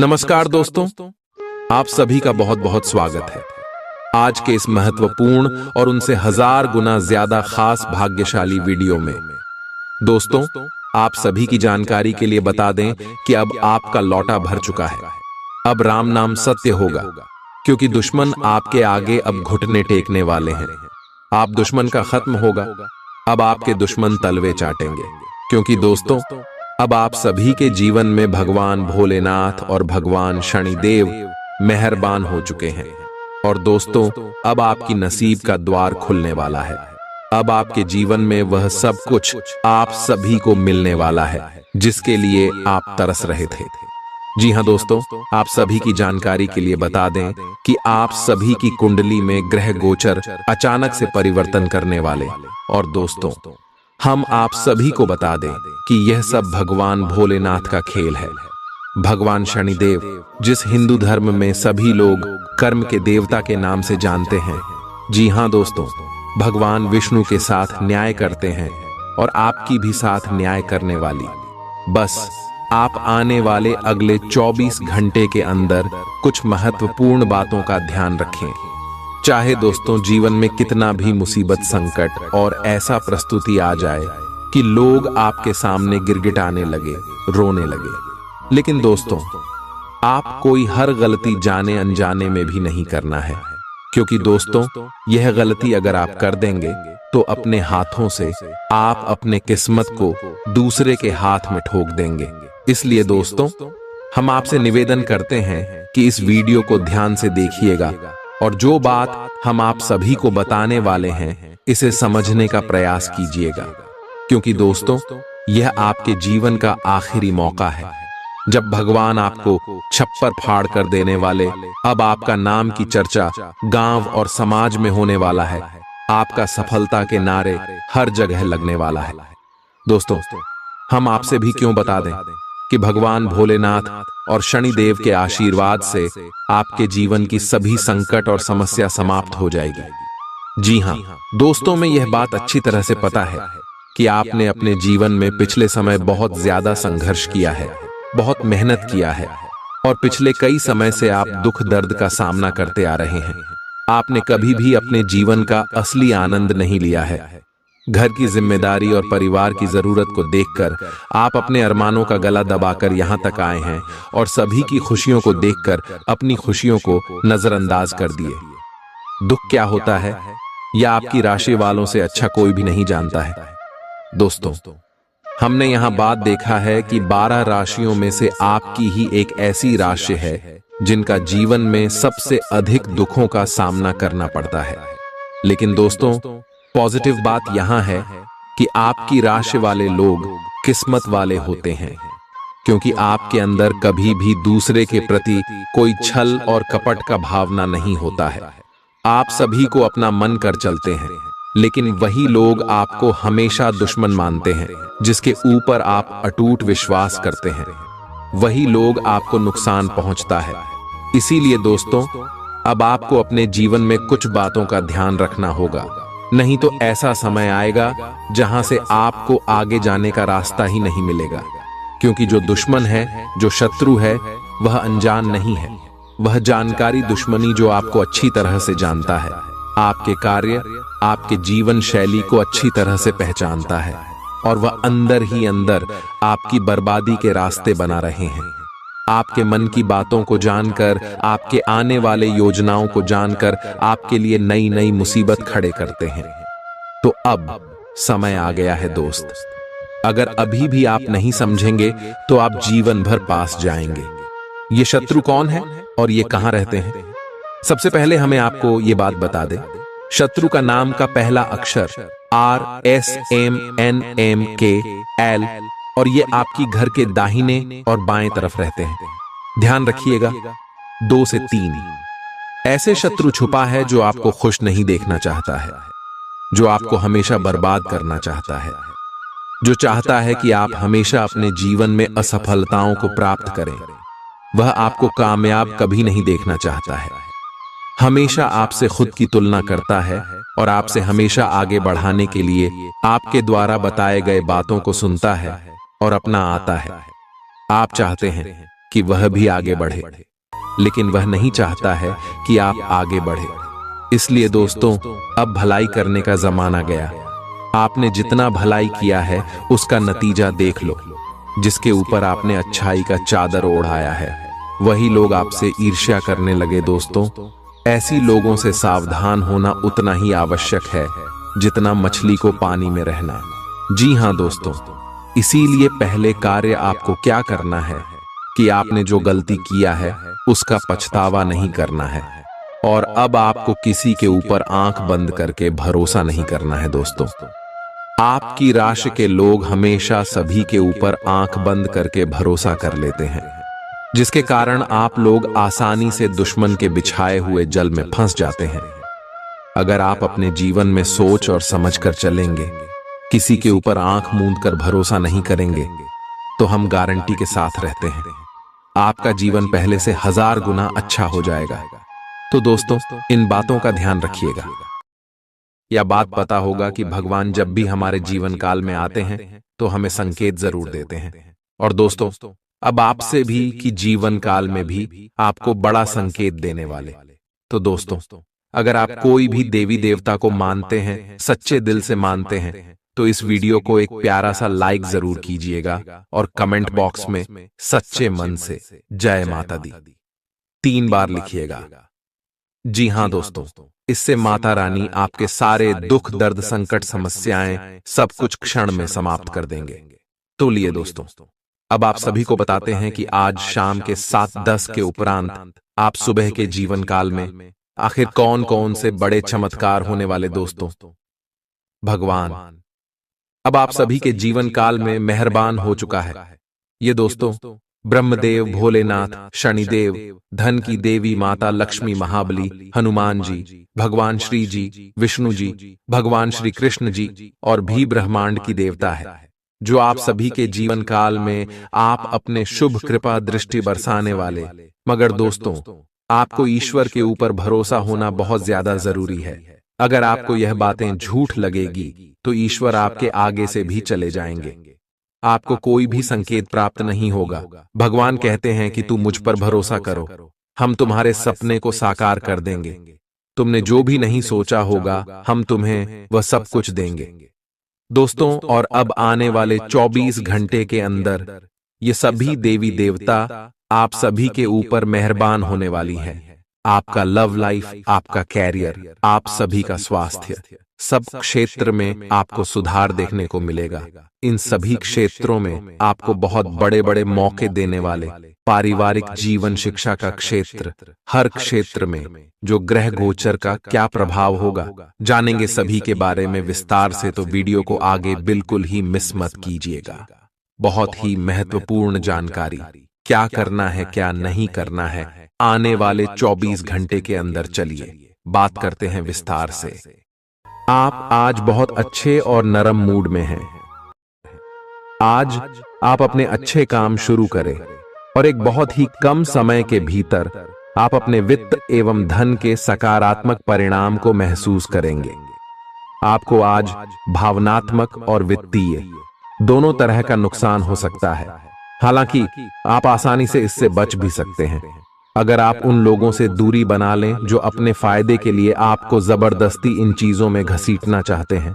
नमस्कार दोस्तों, आप सभी का बहुत बहुत स्वागत है। आज के इस महत्वपूर्ण और उनसे 1000 गुना ज्यादा खास भाग्यशाली वीडियो में दोस्तों, आप सभी की जानकारी के लिए बता दें कि अब आपका लौटा भर चुका है। अब राम नाम सत्य होगा, क्योंकि दुश्मन आपके आगे अब घुटने टेकने वाले हैं। आप दुश्मन का खत्म होगा, अब आपके दुश्मन तलवे चाटेंगे, क्योंकि दोस्तों अब आप सभी के जीवन में भगवान भोलेनाथ और भगवान शनिदेव मेहरबान हो चुके हैं। और दोस्तों अब आपकी नसीब का द्वार खुलने वाला है। अब आपके जीवन में वह सब कुछ आप सभी को मिलने वाला है जिसके लिए आप तरस रहे थे। जी हाँ दोस्तों, आप सभी की जानकारी के लिए बता दें कि आप सभी की कुंडली में ग्रह गोचर अचानक से परिवर्तन करने वाले। और दोस्तों हम आप सभी को बता दें कि यह सब भगवान भोलेनाथ का खेल है। भगवान शनिदेव, जिस हिंदू धर्म में सभी लोग कर्म के देवता के नाम से जानते हैं, जी हाँ दोस्तों, भगवान विष्णु के साथ न्याय करते हैं और आपकी भी साथ न्याय करने वाली। बस आप आने वाले अगले 24 घंटे के अंदर कुछ महत्वपूर्ण बातों का ध्यान रखें। चाहे दोस्तों जीवन में कितना भी मुसीबत, संकट और ऐसा प्रस्तुति आ जाए कि लोग आपके सामने गिड़गिड़ाने लगे, रोने लगे, लेकिन दोस्तों आप कोई हर गलती जाने अनजाने में भी नहीं करना है। क्योंकि दोस्तों यह गलती अगर आप कर देंगे तो अपने हाथों से आप अपने किस्मत को दूसरे के हाथ में ठोक देंगे। इसलिए दोस्तों हम आपसे निवेदन करते हैं कि इस वीडियो को ध्यान से देखिएगा और जो बात हम आप सभी को बताने वाले हैं इसे समझने का प्रयास कीजिएगा। क्योंकि दोस्तों यह आपके जीवन का आखिरी मौका है जब भगवान आपको छप्पर फाड़ कर देने वाले। अब आपका नाम की चर्चा गांव और समाज में होने वाला है। आपका सफलता के नारे हर जगह लगने वाला है। दोस्तों हम आपसे भी क्यों बता दें कि भगवान भोलेनाथ और शनिदेव के आशीर्वाद से आपके जीवन की सभी संकट और समस्या समाप्त हो जाएगी। जी हाँ दोस्तों, में यह बात अच्छी तरह से पता है कि आपने अपने जीवन में पिछले समय बहुत ज्यादा संघर्ष किया है, बहुत मेहनत किया है और पिछले कई समय से आप दुख दर्द का सामना करते आ रहे हैं। आपने कभी भी अपने जीवन का असली आनंद नहीं लिया है। घर की जिम्मेदारी और परिवार की जरूरत को देखकर आप अपने अरमानों का गला दबाकर यहाँ तक आए हैं और सभी की खुशियों को देखकर अपनी खुशियों को नजरअंदाज कर दिए। दुख क्या होता है यह आपकी राशि वालों से अच्छा कोई भी नहीं जानता है। दोस्तों हमने यहाँ बात देखा है कि 12 राशियों में से आपकी ही एक ऐसी राशि है जिनका जीवन में सबसे अधिक दुखों का सामना करना पड़ता है। लेकिन दोस्तों पॉजिटिव बात यहां है कि आपकी राशि वाले लोग किस्मत वाले होते हैं, क्योंकि आपके अंदर कभी भी दूसरे के प्रति कोई छल और कपट का भावना नहीं होता है। आप सभी को अपना मन कर चलते हैं, लेकिन वही लोग आपको हमेशा दुश्मन मानते हैं जिसके ऊपर आप अटूट विश्वास करते हैं। वही लोग आपको नुकसान पहुंचता है। इसीलिए दोस्तों अब आपको अपने जीवन में कुछ बातों का ध्यान रखना होगा, नहीं तो ऐसा समय आएगा जहां से आपको आगे जाने का रास्ता ही नहीं मिलेगा। क्योंकि जो दुश्मन है, जो शत्रु है, वह अनजान नहीं है। वह जानकारी दुश्मनी जो आपको अच्छी तरह से जानता है, आपके कार्य, आपके जीवन शैली को अच्छी तरह से पहचानता है और वह अंदर ही अंदर आपकी बर्बादी के रास्ते बना रहे हैं। आपके मन की बातों को जानकर, आपके आने वाले योजनाओं को जानकर आपके लिए नई नई मुसीबत खड़े करते हैं। तो अब समय आ गया है दोस्त, अगर अभी भी आप नहीं समझेंगे तो आप जीवन भर पास जाएंगे। ये शत्रु कौन है और ये कहां रहते हैं? सबसे पहले हमें आपको ये बात बता दें, शत्रु का नाम का पहला अक्षर RSMNMKL और ये आपकी घर के दाहिने और बाएं तरफ रहते हैं। ध्यान रखिएगा 2 से 3 ऐसे शत्रु छुपा है जो आपको खुश नहीं देखना चाहता है, जो आपको हमेशा बर्बाद करना चाहता है, जो चाहता है कि आप हमेशा अपने जीवन में असफलताओं को प्राप्त करें। वह आपको कामयाब कभी नहीं देखना चाहता है, हमेशा आपसे खुद की तुलना करता है और आपसे हमेशा आगे बढ़ाने के लिए आपके द्वारा बताए गए बातों को सुनता है और अपना आता है। आप चाहते हैं कि वह भी आगे बढ़े, लेकिन वह नहीं चाहता है कि आप आगे बढ़े। इसलिए दोस्तों, अब भलाई करने का जमाना गया। आपने जितना भलाई किया है उसका नतीजा देख लो। जिसके ऊपर आपने अच्छाई का चादर ओढ़ाया है वही लोग आपसे ईर्ष्या करने लगे। दोस्तों, ऐसी लोगों से सावधान होना उतना ही आवश्यक है जितना मछली को पानी में रहना। जी हां दोस्तों, इसीलिए पहले कार्य आपको क्या करना है कि आपने जो गलती किया है उसका पछतावा नहीं करना है, और अब आपको किसी के ऊपर आंख बंद करके भरोसा नहीं करना है। दोस्तों, आपकी राशि के लोग हमेशा सभी के ऊपर आंख बंद करके भरोसा कर लेते हैं, जिसके कारण आप लोग आसानी से दुश्मन के बिछाए हुए जल में फंस जाते हैं। अगर आप अपने जीवन में सोच और समझ कर चलेंगे, किसी के ऊपर आंख मूंद कर भरोसा नहीं करेंगे, तो हम गारंटी के साथ रहते हैं आपका जीवन पहले से 1000 गुना अच्छा हो जाएगा। तो दोस्तों, इन बातों का ध्यान रखिएगा। यह बात पता होगा कि भगवान जब भी हमारे जीवन काल में आते हैं तो हमें संकेत जरूर देते हैं। और दोस्तों, अब आपसे भी कि जीवन काल में भी आपको बड़ा संकेत देने वाले। तो दोस्तों, अगर आप कोई भी देवी देवता को मानते हैं, सच्चे दिल से मानते हैं, तो इस वीडियो को एक प्यारा सा लाइक जरूर कीजिएगा और कमेंट बॉक्स में सच्चे मन से जय माता दी 3 बार लिखिएगा। जी हां दोस्तों, इससे माता रानी आपके सारे दुख दर्द संकट समस्याएं सब कुछ क्षण में समाप्त कर देंगे। तो लिए दोस्तों, अब आप सभी को बताते हैं कि आज शाम के 7:10 के उपरांत आप सुबह के जीवन काल में आखिर कौन कौन से बड़े चमत्कार होने वाले। दोस्तों, भगवान अब आप सभी के जीवन काल में मेहरबान हो चुका है। ये दोस्तों, ब्रह्मदेव, भोलेनाथ, शनिदेव, धन की देवी माता लक्ष्मी, महाबली, हनुमान जी, भगवान श्री जी, विष्णु जी, भगवान श्री कृष्ण जी और भी ब्रह्मांड की देवता है, जो आप सभी के जीवन काल में आप अपने शुभ कृपा दृष्टि बरसाने वाले। मगर दोस्तों, आपको ईश्वर के ऊपर भरोसा होना बहुत ज्यादा जरूरी है। अगर आपको यह बातें झूठ लगेगी तो ईश्वर आपके आगे से भी चले जाएंगे, आपको कोई भी संकेत प्राप्त नहीं होगा। भगवान कहते हैं कि तू मुझ पर भरोसा करो, हम तुम्हारे सपने को साकार कर देंगे। तुमने जो भी नहीं सोचा होगा हम तुम्हें वह सब कुछ देंगे। दोस्तों, और अब आने वाले 24 घंटे के अंदर ये सभी देवी देवता आप सभी के ऊपर मेहरबान होने वाली है। आपका लव लाइफ, आपका कैरियर, आप सभी का स्वास्थ्य, सब क्षेत्र में आपको सुधार देखने को मिलेगा। इन सभी क्षेत्रों में आपको बहुत बड़े बड़े मौके देने वाले पारिवारिक जीवन, शिक्षा का क्षेत्र, हर क्षेत्र में जो ग्रह गोचर का क्या प्रभाव होगा जानेंगे सभी के बारे में विस्तार से। तो वीडियो को आगे बिल्कुल ही मिस मत कीजिएगा। बहुत ही महत्वपूर्ण जानकारी, क्या करना है क्या नहीं करना है, आने वाले 24 घंटे के अंदर चलिए बात करते हैं विस्तार से। आप आज बहुत अच्छे और नरम मूड में हैं। आज आप अपने अच्छे काम शुरू करें और एक बहुत ही कम समय के भीतर आप अपने वित्त एवं धन के सकारात्मक परिणाम को महसूस करेंगे। आपको आज भावनात्मक और वित्तीय दोनों तरह का नुकसान हो सकता है। हालांकि आप आसानी से इससे बच भी सकते हैं अगर आप उन लोगों से दूरी बना लें जो अपने फायदे के लिए आपको जबरदस्ती इन चीजों में घसीटना चाहते हैं।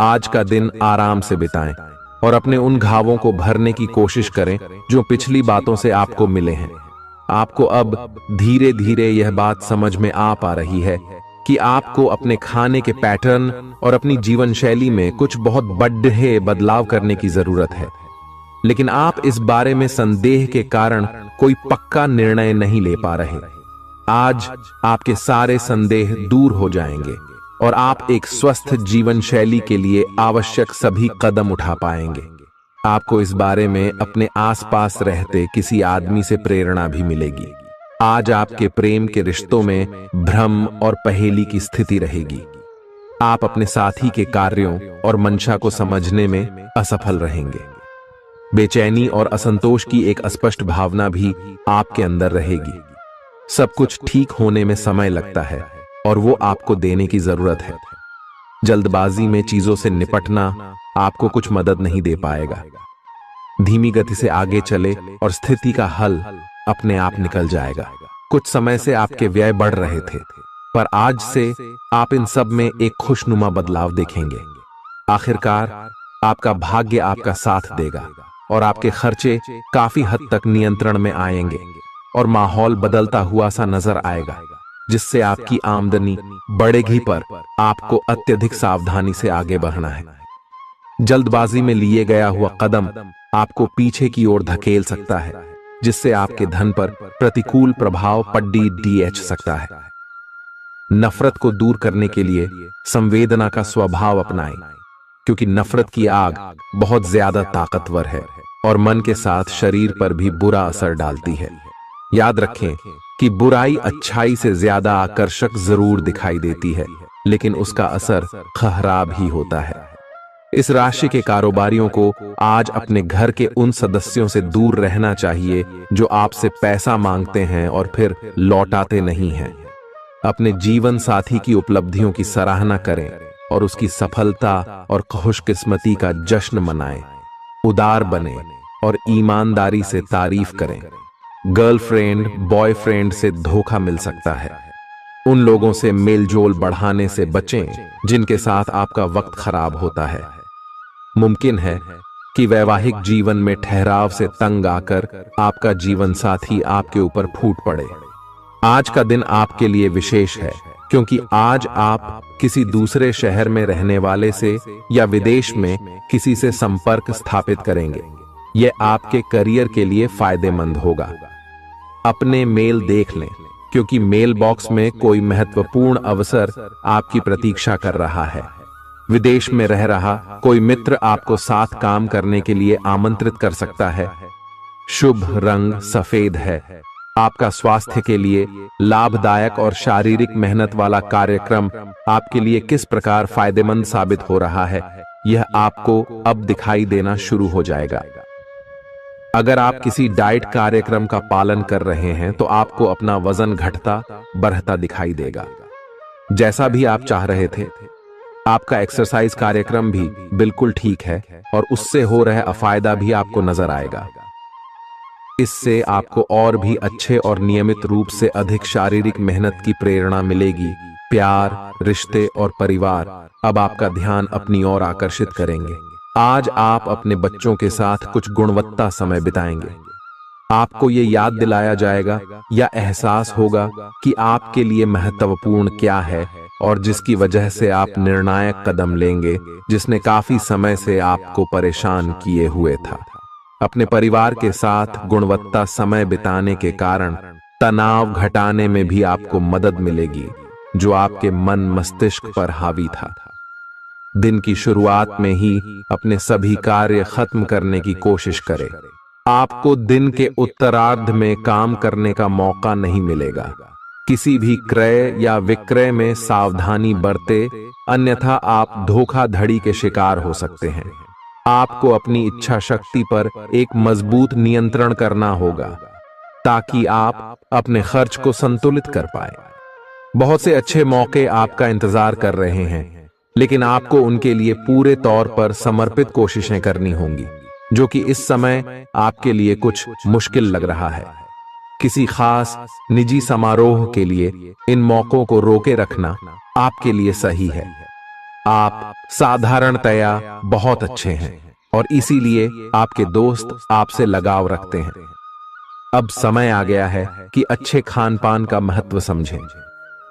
आज का दिन आराम से बिताएं और अपने उन घावों को भरने की कोशिश करें जो पिछली बातों से आपको मिले हैं। आपको अब धीरे धीरे यह बात समझ में आ पा रही है कि आपको अपने खाने के पैटर्न और अपनी जीवन शैली में कुछ बहुत बड़े बदलाव करने की जरूरत है, लेकिन आप इस बारे में संदेह के कारण कोई पक्का निर्णय नहीं ले पा रहे। आज आपके सारे संदेह दूर हो जाएंगे और आप एक स्वस्थ जीवन शैली के लिए आवश्यक सभी कदम उठा पाएंगे। आपको इस बारे में अपने आसपास रहते किसी आदमी से प्रेरणा भी मिलेगी। आज आपके प्रेम के रिश्तों में भ्रम और पहेली की स्थिति रहेगी। आप अपने साथी के कार्यों और मंशा को समझने में असफल रहेंगे। बेचैनी और असंतोष की एक अस्पष्ट भावना भी आपके अंदर रहेगी। सब कुछ ठीक होने में समय लगता है और वो आपको देने की जरूरत है। जल्दबाजी में चीजों से निपटना आपको कुछ मदद नहीं दे पाएगा। धीमी गति से आगे चले और स्थिति का हल अपने आप निकल जाएगा। कुछ समय से आपके व्यय बढ़ रहे थे, पर आज से आप इन सब में एक खुशनुमा बदलाव देखेंगे। आखिरकार आपका भाग्य आपका साथ देगा और आपके खर्चे काफी हद तक नियंत्रण में आएंगे और माहौल बदलता हुआ सा नजर आएगा, जिससे आपकी आमदनी बढ़ेगी, पर आपको अत्यधिक सावधानी से आगे बढ़ना है। जल्दबाजी में लिए गया हुआ कदम आपको पीछे की ओर धकेल सकता है, जिससे आपके धन पर प्रतिकूल प्रभाव पड़ सकता है। नफरत को दूर करने के लिए संवेदना का स्वभाव अपनाएं, क्योंकि नफरत की आग बहुत ज्यादा ताकतवर है और मन के साथ शरीर पर भी बुरा असर डालती है। याद रखें कि बुराई अच्छाई से ज्यादा आकर्षक जरूर दिखाई देती है, लेकिन उसका असर खराब ही होता है। इस राशि के कारोबारियों को आज अपने घर के उन सदस्यों से दूर रहना चाहिए जो आपसे पैसा मांगते हैं और फिर लौटाते नहीं हैं। अपने जीवन साथी की उपलब्धियों की सराहना करें और उसकी सफलता और खुशकिस्मती का जश्न मनाएं। उदार बने और ईमानदारी से तारीफ करें। गर्लफ्रेंड बॉयफ्रेंड से धोखा मिल सकता है। उन लोगों से मेलजोल बढ़ाने से बचें जिनके साथ आपका वक्त खराब होता है। मुमकिन है कि वैवाहिक जीवन में ठहराव से तंग आकर आपका जीवन साथी आपके ऊपर फूट पड़े। आज का दिन आपके लिए विशेष है, क्योंकि आज आप किसी दूसरे शहर में रहने वाले से या विदेश में किसी से संपर्क स्थापित करेंगे। यह आपके करियर के लिए फायदेमंद होगा। अपने मेल देख लें, क्योंकि मेल बॉक्स में कोई महत्वपूर्ण अवसर आपकी प्रतीक्षा कर रहा है। विदेश में रह रहा कोई मित्र आपको साथ काम करने के लिए आमंत्रित कर सकता है। शुभ रंग सफेद है। आपका स्वास्थ्य के लिए लाभदायक और शारीरिक मेहनत वाला कार्यक्रम आपके लिए किस प्रकार फायदेमंद साबित हो रहा है, यह आपको अब दिखाई देना शुरू हो जाएगा। अगर आप किसी डाइट कार्यक्रम का पालन कर रहे हैं तो आपको अपना वजन घटता बढ़ता दिखाई देगा। जैसा भी आप चाह रहे थे, आपका एक्सरसाइज कार्यक्रम भी बिल्कुल ठीक है और उससे हो रहा अफायदा भी आपको नजर आएगा। इससे आपको और भी अच्छे और नियमित रूप से अधिक शारीरिक मेहनत की प्रेरणा मिलेगी। प्यार, रिश्ते और परिवार अब आपका ध्यान अपनी ओर आकर्षित करेंगे। आज आप अपने बच्चों के साथ कुछ गुणवत्ता समय बिताएंगे। आपको ये याद दिलाया जाएगा या एहसास होगा कि आपके लिए महत्वपूर्ण क्या है और जिसकी वजह से आप निर्णायक कदम लेंगे, जिसने काफी समय से आपको परेशान किए हुए था। अपने परिवार के साथ गुणवत्ता समय बिताने के कारण तनाव घटाने में भी आपको मदद मिलेगी, जो आपके मन मस्तिष्क पर हावी था। दिन की शुरुआत में ही अपने सभी कार्य खत्म करने की कोशिश करें। आपको दिन के उत्तरार्ध में काम करने का मौका नहीं मिलेगा। किसी भी क्रय या विक्रय में सावधानी बरते, अन्यथा आप धोखाधड़ी के शिकार हो सकते हैं। आपको अपनी इच्छा शक्ति पर एक मजबूत नियंत्रण करना होगा ताकि आप अपने खर्च को संतुलित कर पाए। बहुत से अच्छे मौके आपका इंतजार कर रहे हैं, लेकिन आपको उनके लिए पूरे तौर पर समर्पित कोशिशें करनी होंगी, जो कि इस समय आपके लिए कुछ मुश्किल लग रहा है। किसी खास निजी समारोह के लिए इन मौकों को रोके रखना आपके लिए सही है। आप साधारणतया बहुत अच्छे हैं और इसीलिए आपके दोस्त आपसे लगाव रखते हैं। अब समय आ गया है कि अच्छे खान पान का महत्व समझें।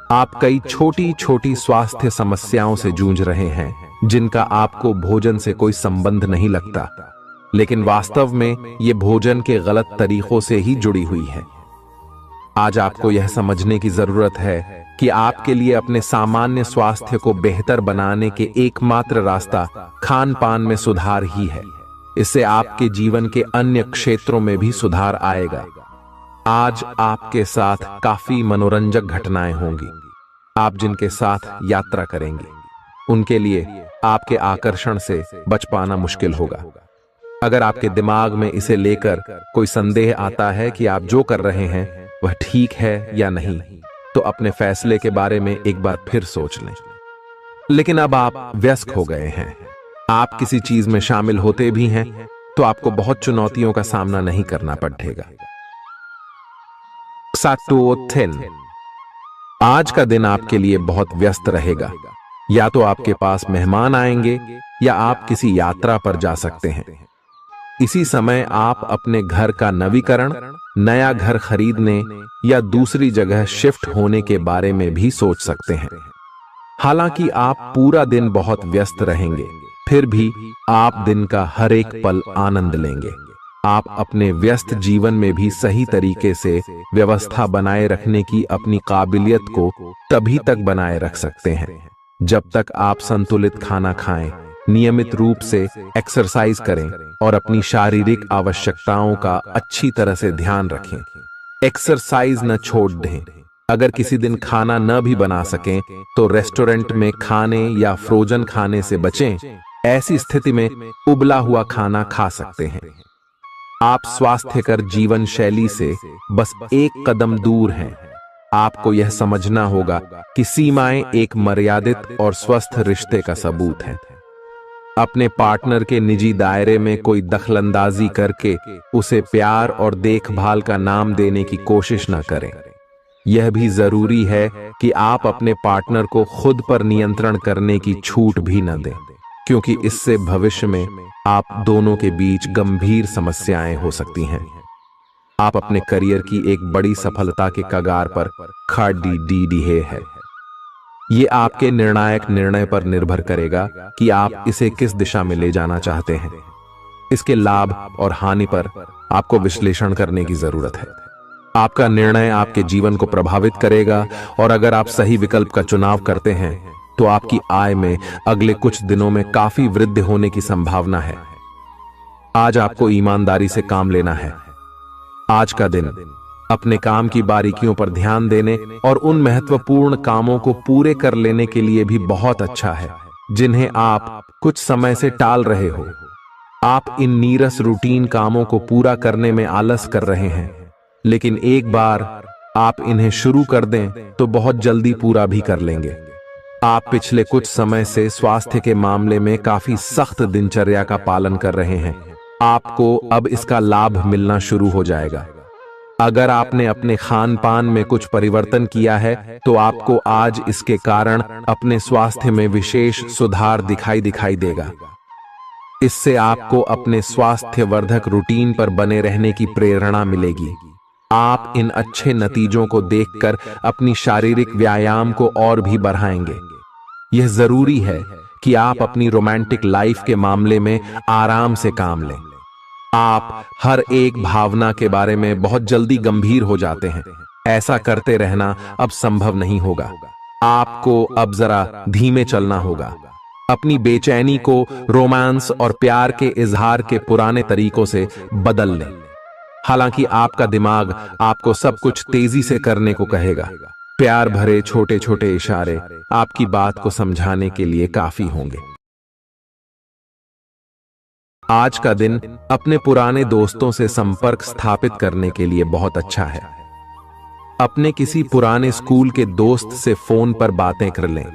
आप कई छोटी छोटी स्वास्थ्य समस्याओं से जूझ रहे हैं, जिनका आपको भोजन से कोई संबंध नहीं लगता, लेकिन वास्तव में ये भोजन के गलत तरीकों से ही जुड़ी हुई है। आज आपको यह समझने की जरूरत है कि आपके लिए अपने सामान्य स्वास्थ्य को बेहतर बनाने के एकमात्र रास्ता खान पान में सुधार ही है। इससे आपके जीवन के अन्य क्षेत्रों में भी सुधार आएगा। आज आपके साथ काफी मनोरंजक घटनाएं होंगी। आप जिनके साथ यात्रा करेंगे, उनके लिए आपके आकर्षण से बच पाना मुश्किल होगा। अगर आपके दिमाग में इसे लेकर कोई संदेह आता है कि आप जो कर रहे हैं वह ठीक है या नहीं, तो अपने फैसले के बारे में एक बार फिर सोच लें। लेकिन अब आप वयस्क हो गए हैं, आप किसी चीज में शामिल होते भी हैं तो आपको बहुत चुनौतियों का सामना नहीं करना पड़ेगा। Xatoothin। आज का दिन आपके लिए बहुत व्यस्त रहेगा। या तो आपके पास मेहमान आएंगे या आप किसी यात्रा पर जा सकते हैं। इसी समय आप अपने घर का नवीकरण, नया घर खरीदने या दूसरी जगह शिफ्ट होने के बारे में भी सोच सकते हैं। हालांकि आप पूरा दिन बहुत व्यस्त रहेंगे, फिर भी आप दिन का हर एक पल आनंद लेंगे। आप अपने व्यस्त जीवन में भी सही तरीके से व्यवस्था बनाए रखने की अपनी काबिलियत को तभी तक बनाए रख सकते हैं जब तक आप संतुलित खाना खाएं, नियमित रूप से एक्सरसाइज करें और अपनी शारीरिक आवश्यकताओं का अच्छी तरह से ध्यान रखें। एक्सरसाइज न छोड़ दें। अगर किसी दिन खाना न भी बना सकें तो रेस्टोरेंट में खाने या फ्रोजन खाने से बचें। ऐसी स्थिति में उबला हुआ खाना खा सकते हैं। आप स्वास्थ्यकर जीवन शैली से बस एक कदम दूर हैं। आपको यह समझना होगा कि सीमाएं एक मर्यादित और स्वस्थ रिश्ते का सबूत हैं। अपने पार्टनर के निजी दायरे में कोई दखलंदाजी करके उसे प्यार और देखभाल का नाम देने की कोशिश न करें। यह भी जरूरी है कि आप अपने पार्टनर को खुद पर नियंत्रण करने की छूट भी न दें, क्योंकि इससे भविष्य में आप दोनों के बीच गंभीर समस्याएं हो सकती हैं। आप अपने करियर की एक बड़ी सफलता के कगार पर खड़ी है। ये आपके निर्णायक निर्णय पर निर्भर करेगा कि आप इसे किस दिशा में ले जाना चाहते हैं। इसके लाभ और हानि पर आपको विश्लेषण करने की जरूरत है। आपका निर्णय आपके जीवन को प्रभावित करेगा और अगर आप सही विकल्प का चुनाव करते हैं तो आपकी आय में अगले कुछ दिनों में काफी वृद्धि होने की संभावना है। आज आपको ईमानदारी से काम लेना है। आज का दिन अपने काम की बारीकियों पर ध्यान देने और उन महत्वपूर्ण कामों को पूरे कर लेने के लिए भी बहुत अच्छा है जिन्हें आप कुछ समय से टाल रहे हो। आप इन नीरस रूटीन कामों को पूरा करने में आलस कर रहे हैं, लेकिन एक बार आप इन्हें शुरू कर दें तो बहुत जल्दी पूरा भी कर लेंगे। आप पिछले कुछ समय से स्वास्थ्य के मामले में काफी सख्त दिनचर्या का पालन कर रहे हैं। आपको अब इसका लाभ मिलना शुरू हो जाएगा। अगर आपने अपने खान पान में कुछ परिवर्तन किया है तो आपको आज इसके कारण अपने स्वास्थ्य में विशेष सुधार दिखाई देगा। इससे आपको अपने स्वास्थ्यवर्धक रूटीन पर बने रहने की प्रेरणा मिलेगी। आप इन अच्छे नतीजों को देखकर अपनी शारीरिक व्यायाम को और भी बढ़ाएंगे। यह जरूरी है कि आप अपनी रोमांटिक लाइफ के मामले में आराम से काम लें। आप हर एक भावना के बारे में बहुत जल्दी गंभीर हो जाते हैं। ऐसा करते रहना अब संभव नहीं होगा। आपको अब जरा धीमे चलना होगा। अपनी बेचैनी को रोमांस और प्यार के इजहार के पुराने तरीकों से बदल लें। हालांकि आपका दिमाग आपको सब कुछ तेजी से करने को कहेगा। प्यार भरे छोटे छोटे इशारे आपकी बात को समझाने के लिए काफी होंगे। आज का दिन अपने पुराने दोस्तों से संपर्क स्थापित करने के लिए बहुत अच्छा है। अपने किसी पुराने स्कूल के दोस्त से फोन पर बातें कर लें,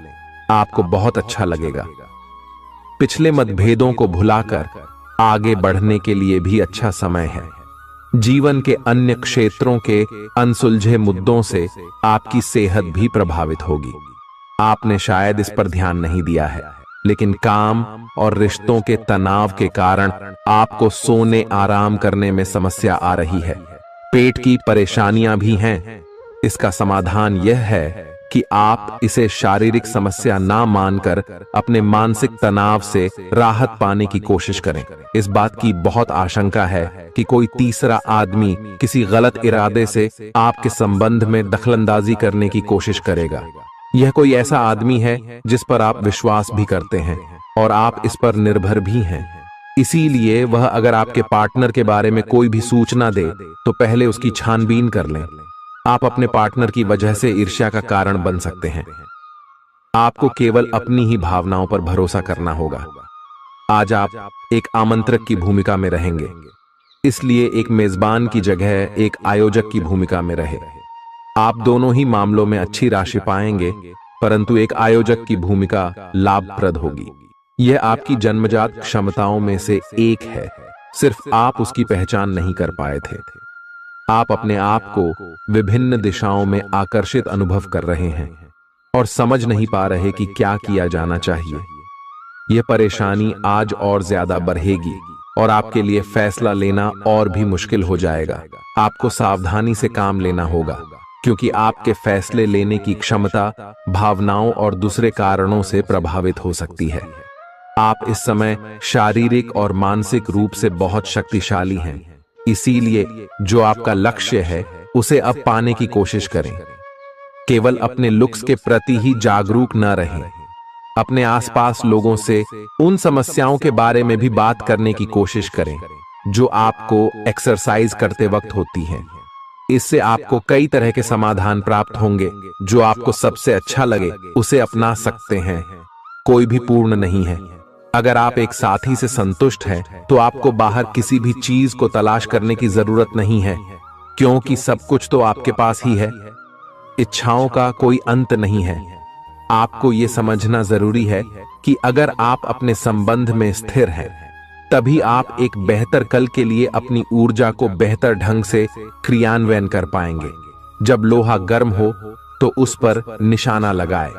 आपको बहुत अच्छा लगेगा। पिछले मतभेदों को भुलाकर आगे बढ़ने के लिए भी अच्छा समय है। जीवन के अन्य क्षेत्रों के अनसुलझे मुद्दों से आपकी सेहत भी प्रभावित होगी। आपने शायद इस पर ध्यान नहीं दिया है, लेकिन काम और रिश्तों के तनाव के कारण आपको सोने आराम करने में समस्या आ रही है। पेट की परेशानियां भी हैं। इसका समाधान यह है कि आप इसे शारीरिक समस्या ना मानकर अपने मानसिक तनाव से राहत पाने की कोशिश करें। इस बात की बहुत आशंका है कि कोई तीसरा आदमी किसी गलत इरादे से आपके संबंध में दखलंदाजी करने की कोशिश करेगा। यह कोई ऐसा आदमी है जिस पर आप विश्वास भी करते हैं और आप इस पर निर्भर भी हैं। इसीलिए वह अगर आपके पार्टनर के बारे में कोई भी सूचना दे तो पहले उसकी छानबीन कर लें। आप अपने पार्टनर की वजह से ईर्ष्या का कारण बन सकते हैं। आपको केवल अपनी ही भावनाओं पर भरोसा करना होगा। आज आप एक आमंत्रक की भूमिका में रहेंगे, इसलिए एक मेजबान की जगह एक आयोजक की भूमिका में रहे। आप दोनों ही मामलों में अच्छी राशि पाएंगे, परंतु एक आयोजक की भूमिका लाभप्रद होगी। यह आपकी जन्मजात क्षमताओं में से एक है, सिर्फ आप उसकी पहचान नहीं कर पाए थे। आप अपने आप को विभिन्न दिशाओं में आकर्षित अनुभव कर रहे हैं और समझ नहीं पा रहे कि क्या किया जाना चाहिए। यह परेशानी आज और ज्यादा बढ़ेगी और आपके लिए फैसला लेना और भी मुश्किल हो जाएगा। आपको सावधानी से काम लेना होगा, क्योंकि आपके फैसले लेने की क्षमता भावनाओं और दूसरे कारणों से प्रभावित हो सकती है। आप इस समय शारीरिक और मानसिक रूप से बहुत शक्तिशाली हैं, इसीलिए जो आपका लक्ष्य है उसे अब पाने की कोशिश करें। केवल अपने लुक्स के प्रति ही जागरूक न रहें। अपने आसपास लोगों से उन समस्याओं के बारे में भी बात करने की कोशिश करें जो आपको एक्सरसाइज करते वक्त होती हैं। इससे आपको कई तरह के समाधान प्राप्त होंगे। जो आपको सबसे अच्छा लगे उसे अपना सकते हैं। कोई भी पूर्ण नहीं है। अगर आप एक साथी से संतुष्ट हैं तो आपको बाहर किसी भी चीज को तलाश करने की जरूरत नहीं है, क्योंकि सब कुछ तो आपके पास ही है। इच्छाओं का कोई अंत नहीं है। आपको यह समझना जरूरी है कि अगर आप अपने संबंध में स्थिर हैं, तभी आप एक बेहतर कल के लिए अपनी ऊर्जा को बेहतर ढंग से क्रियान्वयन कर पाएंगे। जब लोहा गर्म हो तो उस पर निशाना लगाए।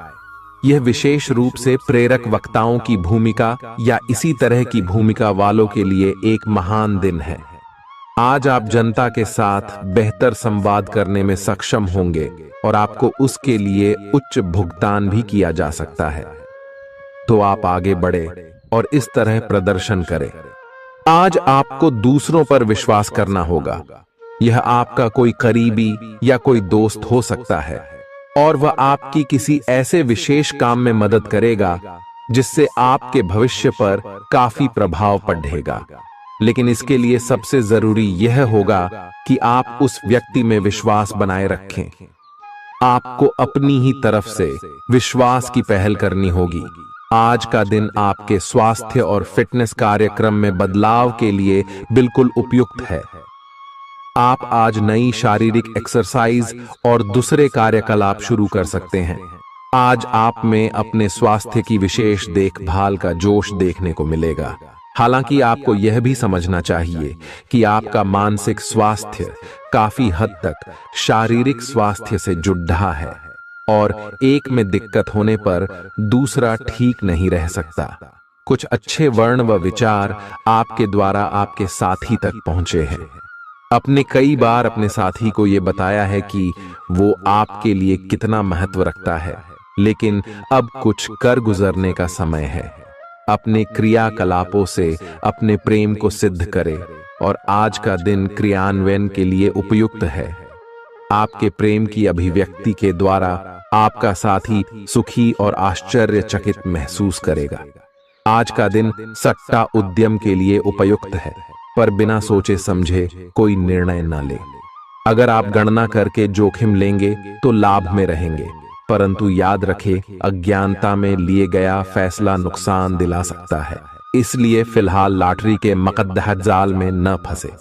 यह विशेष रूप से प्रेरक वक्ताओं की भूमिका या इसी तरह की भूमिका वालों के लिए एक महान दिन है। आज आप जनता के साथ बेहतर संवाद करने में सक्षम होंगे और आपको उसके लिए उच्च भुगतान भी किया जा सकता है। तो आप आगे बढ़े और इस तरह प्रदर्शन करें। आज आपको दूसरों पर विश्वास करना होगा। यह आपका कोई करीबी या कोई दोस्त हो सकता है और वह आपकी किसी ऐसे विशेष काम में मदद करेगा जिससे आपके भविष्य पर काफी प्रभाव पड़ेगा। लेकिन इसके लिए सबसे जरूरी यह होगा कि आप उस व्यक्ति में विश्वास बनाए रखें। आपको अपनी ही तरफ से विश्वास की पहल करनी होगी। आज का दिन आपके स्वास्थ्य और फिटनेस कार्यक्रम में बदलाव के लिए बिल्कुल उपयुक्त है। आप आज नई शारीरिक एक्सरसाइज और दूसरे कार्यकलाप शुरू कर सकते हैं। आज आप में अपने स्वास्थ्य की विशेष देखभाल का जोश देखने को मिलेगा। हालांकि आपको यह भी समझना चाहिए कि आपका मानसिक स्वास्थ्य काफी हद तक शारीरिक स्वास्थ्य से जुड़ा है और एक में दिक्कत होने पर दूसरा ठीक नहीं रह सकता। कुछ अच्छे वर्ण व विचार आपके द्वारा आपके साथी तक पहुंचे हैं। अपने कई बार अपने साथी को यह बताया है कि वो आपके लिए कितना महत्व रखता है, लेकिन अब कुछ कर गुजरने का समय है। अपने क्रियाकलापों से अपने प्रेम को सिद्ध करें और आज का दिन क्रियान्वयन के लिए उपयुक्त है। आपके प्रेम की अभिव्यक्ति के द्वारा आपका साथी सुखी और आश्चर्यचकित महसूस करेगा। आज का दिन सट्टा उद्यम के लिए उपयुक्त है, पर बिना सोचे समझे कोई निर्णय न ले। अगर आप गणना करके जोखिम लेंगे तो लाभ में रहेंगे, परंतु याद रखें, अज्ञानता में लिए गया फैसला नुकसान दिला सकता है। इसलिए फिलहाल लॉटरी के मकद्दर जाल में न फंसे।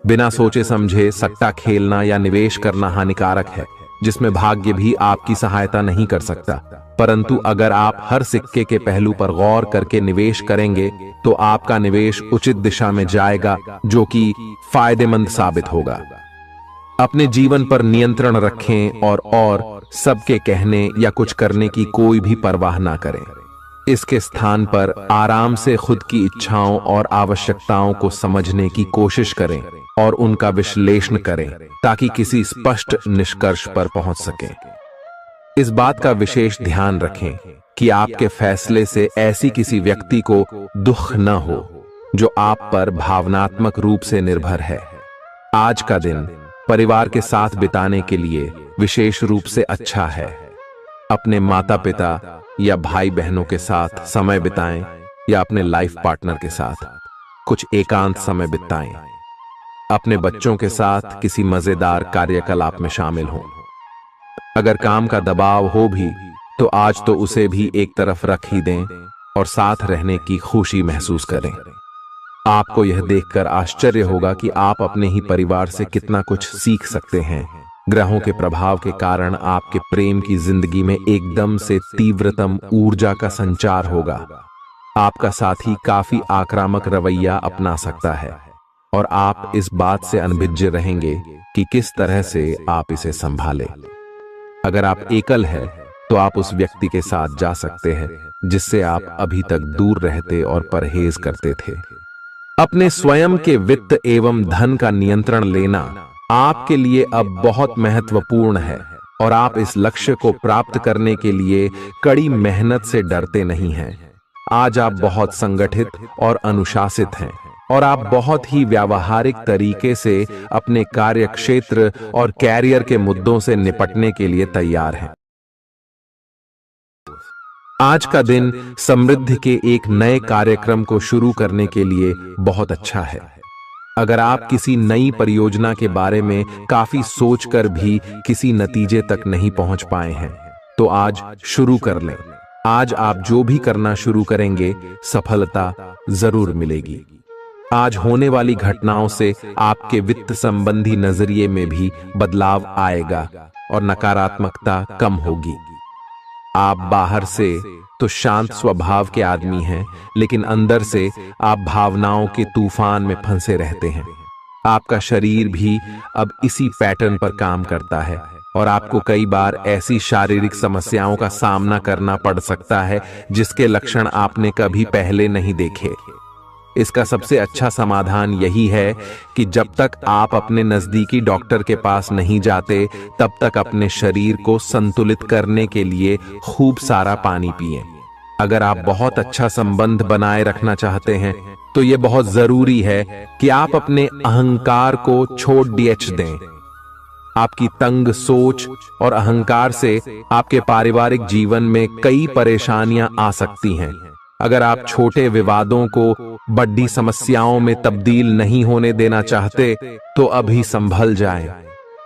बिना सोचे समझे सट्टा खेलना या निवेश करना हानिकारक है, जिसमें भाग्य भी आपकी सहायता नहीं कर सकता। परंतु अगर आप हर सिक्के के पहलू पर गौर करके निवेश करेंगे तो आपका निवेश उचित दिशा में जाएगा, जो कि फायदेमंद साबित होगा। अपने जीवन पर नियंत्रण रखें और सबके कहने या कुछ करने की कोई भी परवाह ना करें। इसके स्थान पर आराम से खुद की इच्छाओं और आवश्यकताओं को समझने की कोशिश करें और उनका विश्लेषण करें, ताकि किसी स्पष्ट निष्कर्ष पर पहुंच सकें। इस बात का विशेष ध्यान रखें कि आपके फैसले से ऐसी किसी व्यक्ति को दुख न हो जो आप पर भावनात्मक रूप से निर्भर है। आज का दिन परिवार के साथ बिताने के लिए विशेष रूप से अच्छा है। अपने माता पिता या भाई बहनों के साथ समय बिताएं या अपने लाइफ पार्टनर के साथ कुछ एकांत समय बिताएं। अपने बच्चों के साथ किसी मजेदार कार्यकलाप में शामिल हों। अगर काम का दबाव हो भी तो आज तो उसे भी एक तरफ रख ही दें और साथ रहने की खुशी महसूस करें। आपको यह देखकर आश्चर्य होगा कि आप अपने ही परिवार से कितना कुछ सीख सकते हैं। ग्रहों के प्रभाव के कारण आपके प्रेम की जिंदगी में एकदम से तीव्रतम ऊर्जा का संचार होगा। आपका साथी काफी आक्रामक रवैया अपना सकता है और आप इस बात से अनभिज्ञ रहेंगे कि किस तरह से आप इसे संभालें। अगर आप एकल हैं, तो आप उस व्यक्ति के साथ जा सकते हैं जिससे आप अभी तक दूर रहते और परहेज करते थे। अपने स्वयं के वित्त एवं धन का नियंत्रण लेना आपके लिए अब बहुत महत्वपूर्ण है और आप इस लक्ष्य को प्राप्त करने के लिए कड़ी मेहनत से डरते नहीं हैं। आज आप बहुत संगठित और अनुशासित हैं और आप बहुत ही व्यावहारिक तरीके से अपने कार्यक्षेत्र और कैरियर के मुद्दों से निपटने के लिए तैयार हैं। आज का दिन समृद्धि के एक नए कार्यक्रम को शुरू करने के लिए बहुत अच्छा है। अगर आप किसी नई परियोजना के बारे में काफी सोचकर भी किसी नतीजे तक नहीं पहुंच पाए हैं, तो आज शुरू कर लें। आज आप जो भी करना शुरू करेंगे, सफलता जरूर मिलेगी। आज होने वाली घटनाओं से आपके वित्त संबंधी नजरिए में भी बदलाव आएगा और नकारात्मकता कम होगी। आप बाहर से तो शांत स्वभाव के आदमी हैं, लेकिन अंदर से आप भावनाओं के तूफान में फंसे रहते हैं। आपका शरीर भी अब इसी पैटर्न पर काम करता है और आपको कई बार ऐसी शारीरिक समस्याओं का सामना करना पड़ सकता है जिसके लक्षण आपने कभी पहले नहीं देखे। इसका सबसे अच्छा समाधान यही है कि जब तक आप अपने नजदीकी डॉक्टर के पास नहीं जाते, तब तक अपने शरीर को संतुलित करने के लिए खूब सारा पानी पिएं। अगर आप बहुत अच्छा संबंध बनाए रखना चाहते हैं, तो यह बहुत जरूरी है कि आप अपने अहंकार को छोड़ दें। आपकी तंग सोच और अहंकार से आपके पारिवारिक जीवन में कई परेशानियां आ सकती हैं। अगर आप छोटे विवादों को बड़ी समस्याओं में तब्दील नहीं होने देना चाहते, तो अभी संभल जाएं।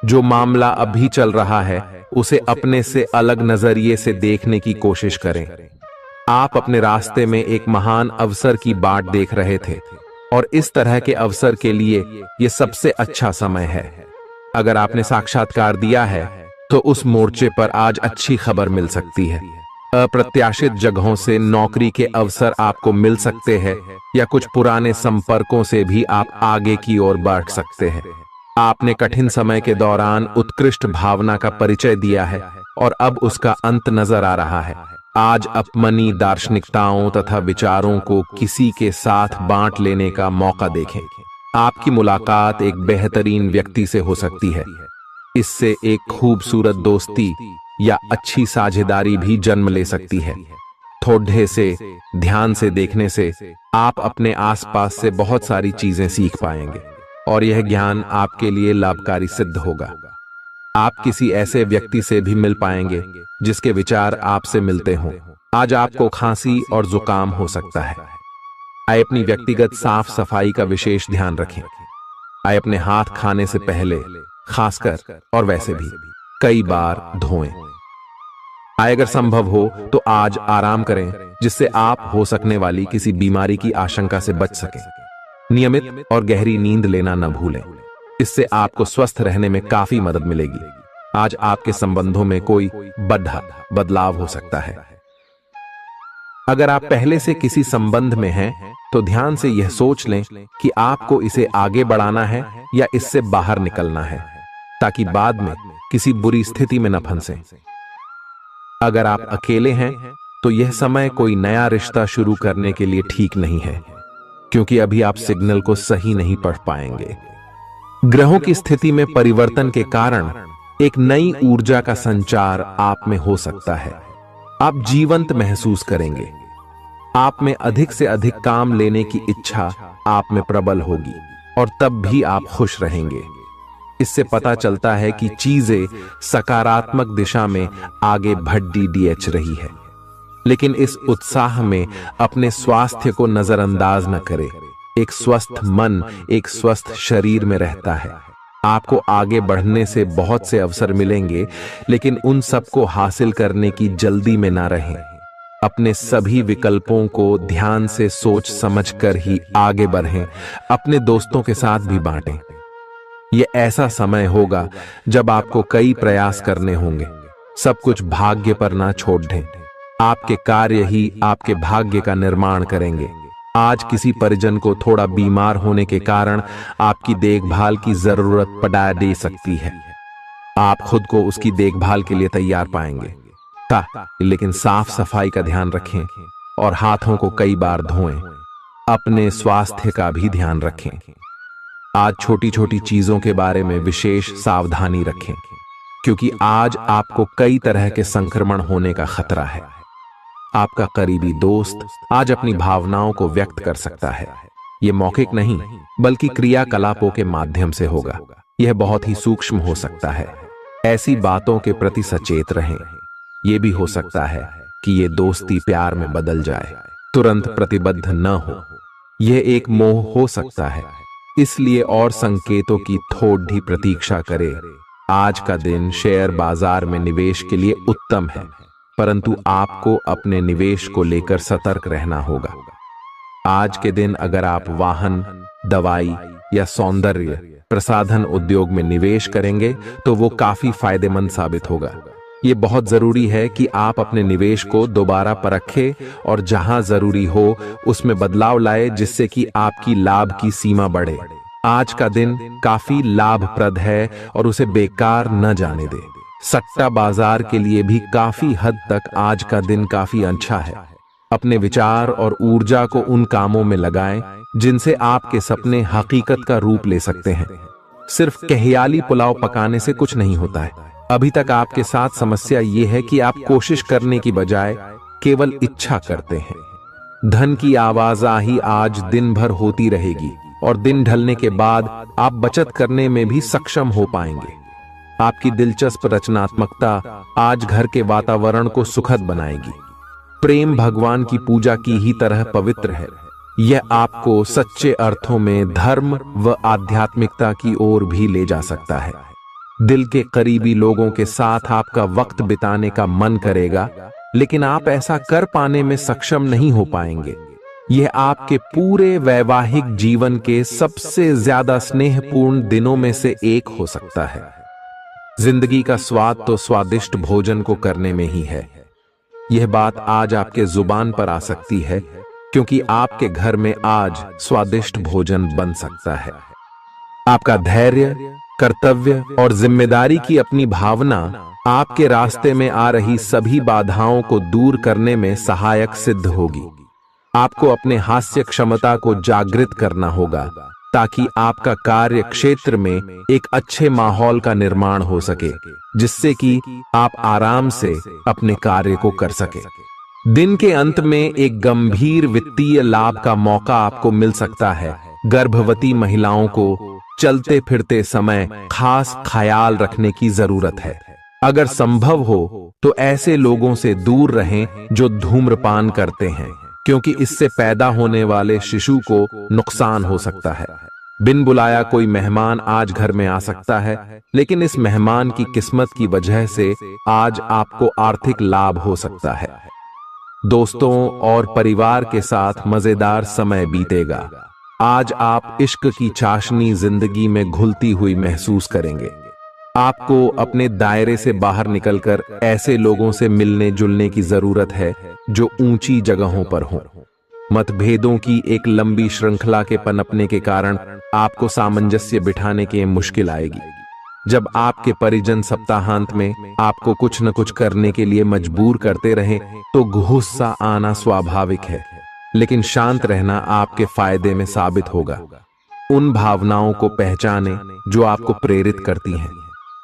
जो मामला अभी चल रहा है, उसे अपने से अलग नजरिए से देखने की कोशिश करें। आप अपने रास्ते में एक महान अवसर की बाट देख रहे थे और इस तरह के अवसर के लिए यह सबसे अच्छा समय है। अगर आपने साक्षात्कार दिया है, तो उस मोर्चे पर आज अच्छी खबर मिल सकती है। अप्रत्याशित जगहों से नौकरी के अवसर आपको मिल सकते हैं या कुछ पुराने संपर्कों से भी आप आगे की ओर बढ़ सकते हैं। आपने कठिन समय के दौरान उत्कृष्ट भावना का परिचय दिया है और अब उसका अंत नजर आ रहा है। आज अपनी दार्शनिकताओं तथा विचारों को किसी के साथ बांट लेने का मौका देखें। आपकी मुलाकात एक बेहतरीन व्यक्ति से हो सकती है। इससे एक खूबसूरत दोस्ती या अच्छी साझेदारी भी जन्म ले सकती है। थोड़े से ध्यान से देखने से आप अपने आसपास से बहुत सारी चीजें सीख पाएंगे और यह ज्ञान आपके लिए लाभकारी सिद्ध होगा। आप किसी ऐसे व्यक्ति से भी मिल पाएंगे जिसके विचार आपसे मिलते हों। आज आपको खांसी और जुकाम हो सकता है। आइए अपनी व्यक्तिगत साफ सफाई का विशेष ध्यान रखें। आइए अपने हाथ खाने से पहले खासकर और वैसे भी कई बार धोएं। आइए अगर संभव हो तो आज आराम करें, जिससे आप हो सकने वाली किसी बीमारी की आशंका से बच सकें। नियमित और गहरी नींद लेना न भूलें। इससे आपको स्वस्थ रहने में काफी मदद मिलेगी। आज आपके संबंधों में कोई बड़ा बदलाव हो सकता है। अगर आप पहले से किसी संबंध में हैं, तो ध्यान से यह सोच लें कि आपको इसे आगे बढ़ाना है या इससे बाहर निकलना है, ताकि बाद में किसी बुरी स्थिति में न फंसें। अगर आप अकेले हैं, तो यह समय कोई नया रिश्ता शुरू करने के लिए ठीक नहीं है, क्योंकि अभी आप सिग्नल को सही नहीं पढ़ पाएंगे। ग्रहों की स्थिति में परिवर्तन के कारण एक नई ऊर्जा का संचार आप में हो सकता है। आप जीवंत महसूस करेंगे। आप में अधिक से अधिक काम लेने की इच्छा आप में प्रबल होगी और तब भी आप खुश रहेंगे। इससे पता चलता है कि चीजें सकारात्मक दिशा में आगे बढ़ रही है। लेकिन इस उत्साह में अपने स्वास्थ्य को नजरअंदाज न करें। एक स्वस्थ मन एक स्वस्थ शरीर में रहता है। आपको आगे बढ़ने से बहुत से अवसर मिलेंगे, लेकिन उन सबको हासिल करने की जल्दी में ना रहें। अपने सभी विकल्पों को ध्यान से सोच समझकर ही आगे बढ़ें। अपने दोस्तों के साथ भी बांटें। यह ऐसा समय होगा जब आपको कई प्रयास करने होंगे। सब कुछ भाग्य पर ना छोड़ दें। आपके कार्य ही आपके भाग्य का निर्माण करेंगे। आज किसी परिजन को थोड़ा बीमार होने के कारण आपकी देखभाल की जरूरत पड़ा दे सकती है। आप खुद को उसकी देखभाल के लिए तैयार पाएंगे, लेकिन साफ सफाई का ध्यान रखें और हाथों को कई बार धोएं। अपने स्वास्थ्य का भी ध्यान रखें। आज छोटी छोटी चीजों के बारे में विशेष सावधानी रखें, क्योंकि आज आपको कई तरह के संक्रमण होने का खतरा है। आपका करीबी दोस्त आज अपनी भावनाओं को व्यक्त कर सकता है। यह मौखिक नहीं, बल्कि क्रियाकलापों के माध्यम से होगा। यह बहुत ही सूक्ष्म हो सकता है। ऐसी बातों के प्रति सचेत रहें। यह भी हो सकता है कि यह दोस्ती प्यार में बदल जाए। तुरंत प्रतिबद्ध न हो। यह एक मोह हो सकता है, इसलिए और संकेतों की थोड़ी प्रतीक्षा करें। आज का दिन शेयर बाजार में निवेश के लिए उत्तम है, परंतु आपको अपने निवेश को लेकर सतर्क रहना होगा। आज के दिन अगर आप वाहन, दवाई या सौंदर्य प्रसाधन उद्योग में निवेश करेंगे तो वो काफी फायदेमंद साबित होगा। ये बहुत जरूरी है कि आप अपने निवेश को दोबारा परखें और जहां जरूरी हो उसमें बदलाव लाए, जिससे कि आपकी लाभ की सीमा बढ़े। आज का दिन काफी लाभप्रद है और उसे बेकार न जाने दें। सट्टा बाजार के लिए भी काफी हद तक आज का दिन काफी अच्छा है। अपने विचार और ऊर्जा को उन कामों में लगाएं जिनसे आपके सपने हकीकत का रूप ले सकते हैं। सिर्फ कहियाली पुलाव पकाने से कुछ नहीं होता है। अभी तक आपके साथ समस्या यह है कि आप कोशिश करने की बजाय केवल इच्छा करते हैं। धन की आवाजाही आज दिन भर होती रहेगी और दिन ढलने के बाद आप बचत करने में भी सक्षम हो पाएंगे। आपकी दिलचस्प रचनात्मकता आज घर के वातावरण को सुखद बनाएगी। प्रेम भगवान की पूजा की ही तरह पवित्र है। यह आपको सच्चे अर्थों में धर्म व आध्यात्मिकता की ओर भी ले जा सकता है। दिल के करीबी लोगों के साथ आपका वक्त बिताने का मन करेगा, लेकिन आप ऐसा कर पाने में सक्षम नहीं हो पाएंगे। यह आपके पूरे वैवाहिक जीवन के सबसे ज्यादा स्नेहपूर्ण दिनों में से एक हो सकता है। जिंदगी का स्वाद तो स्वादिष्ट भोजन को करने में ही है। यह बात आज आपके जुबान पर आ सकती है, क्योंकि आपके घर में आज स्वादिष्ट भोजन बन सकता है। आपका धैर्य, कर्तव्य और जिम्मेदारी की अपनी भावना आपके रास्ते में आ रही सभी बाधाओं को दूर करने में सहायक सिद्ध होगी। आपको अपने हास्य क्षमता को जागृत करना होगा, ताकि आपका कार्य क्षेत्र में एक अच्छे माहौल का निर्माण हो सके, जिससे कि आप आराम से अपने कार्य को कर सके। दिन के अंत में एक गंभीर वित्तीय लाभ का मौका आपको मिल सकता है। गर्भवती महिलाओं को चलते फिरते समय खास ख्याल रखने की जरूरत है। अगर संभव हो तो ऐसे लोगों से दूर रहें जो धूम्रपान करते हैं, क्योंकि इससे पैदा होने वाले शिशु को नुकसान हो सकता है। बिन बुलाया कोई मेहमान आज घर में आ सकता है, लेकिन इस मेहमान की किस्मत की वजह से आज आपको आर्थिक लाभ हो सकता है। दोस्तों और परिवार के साथ मजेदार समय बीतेगा। आज आप इश्क की चाशनी जिंदगी में घुलती हुई महसूस करेंगे। आपको अपने दायरे से बाहर निकलकर ऐसे लोगों से मिलने जुलने की जरूरत है जो ऊंची जगहों पर हों। मतभेदों की एक लंबी श्रृंखला के पनपने के कारण आपको सामंजस्य बिठाने की मुश्किल आएगी। जब आपके परिजन सप्ताहांत में आपको कुछ न कुछ करने के लिए मजबूर करते रहें, तो गुस्सा आना स्वाभाविक है, लेकिन शांत रहना आपके फायदे में साबित होगा। उन भावनाओं को पहचानें जो आपको प्रेरित करती हैं।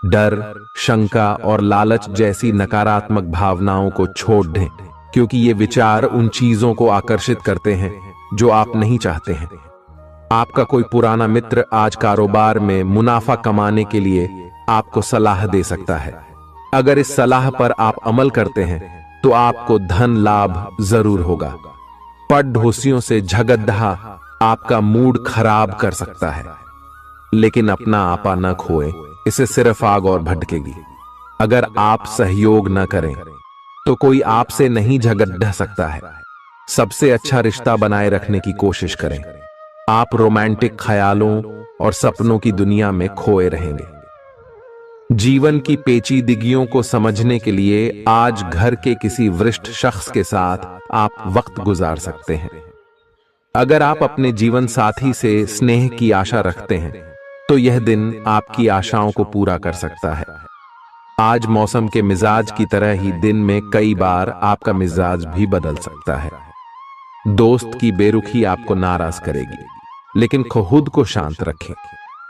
डर, शंका और लालच जैसी नकारात्मक भावनाओं को छोड़ दें, क्योंकि ये विचार उन चीजों को आकर्षित करते हैं जो आप नहीं चाहते हैं। आपका कोई पुराना मित्र आज कारोबार में मुनाफा कमाने के लिए आपको सलाह दे सकता है। अगर इस सलाह पर आप अमल करते हैं तो आपको धन लाभ जरूर होगा। पड़ोसियों से झगड़ा आपका मूड खराब कर सकता है, लेकिन अपना आपा न खोएं, इससे सिर्फ आग और भड़केगी। अगर आप सहयोग न करें तो कोई आपसे नहीं झगड़ सकता है। सबसे अच्छा रिश्ता बनाए रखने की कोशिश करें। आप रोमांटिक ख्यालों और सपनों की दुनिया में खोए रहेंगे। जीवन की पेचीदगियों को समझने के लिए आज घर के किसी वरिष्ठ शख्स के साथ आप वक्त गुजार सकते हैं। अगर आप अपने जीवन साथी से स्नेह की आशा रखते हैं तो यह दिन आपकी आशाओं को पूरा कर सकता है। आज मौसम के मिजाज की तरह ही दिन में कई बार आपका मिजाज भी बदल सकता है। दोस्त की बेरुखी आपको नाराज करेगी, लेकिन खुद को शांत रखें।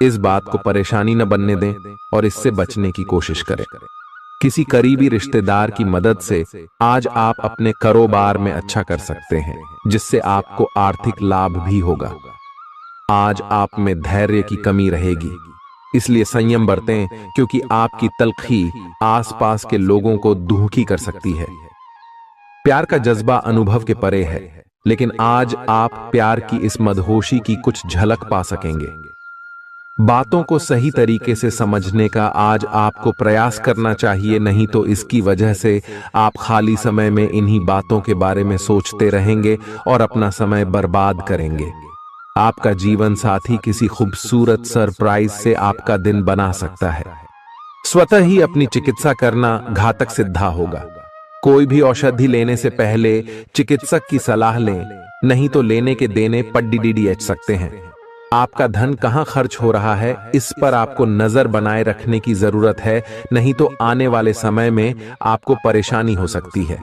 इस बात को परेशानी न बनने दें और इससे बचने की कोशिश करें। किसी करीबी रिश्तेदार की मदद से आज आप अपने कारोबार में अच्छा कर सकते हैं, जिससे आपको आर्थिक लाभ भी होगा। आज आप में धैर्य की कमी रहेगी, इसलिए संयम बरतें, क्योंकि आपकी तल्खी आसपास के लोगों को दुखी कर सकती है। प्यार का जज्बा अनुभव के परे है, लेकिन आज आप प्यार की इस मदहोशी की कुछ झलक पा सकेंगे। बातों को सही तरीके से समझने का आज आपको प्रयास करना चाहिए, नहीं तो इसकी वजह से आप खाली समय में इन्हीं बातों के बारे में सोचते रहेंगे और अपना समय बर्बाद करेंगे। आपका जीवन साथी किसी खूबसूरत सरप्राइज से आपका दिन बना सकता है। स्वतः ही अपनी चिकित्सा करना घातक सिद्ध होगा। कोई भी औषधि लेने से पहले चिकित्सक की सलाह लें, नहीं तो लेने के देने पड्डीडीएच सकते हैं। आपका धन कहां खर्च हो रहा है, इस पर आपको नजर बनाए रखने की जरूरत है, नहीं तो आने वाले समय में आपको परेशानी हो सकती है।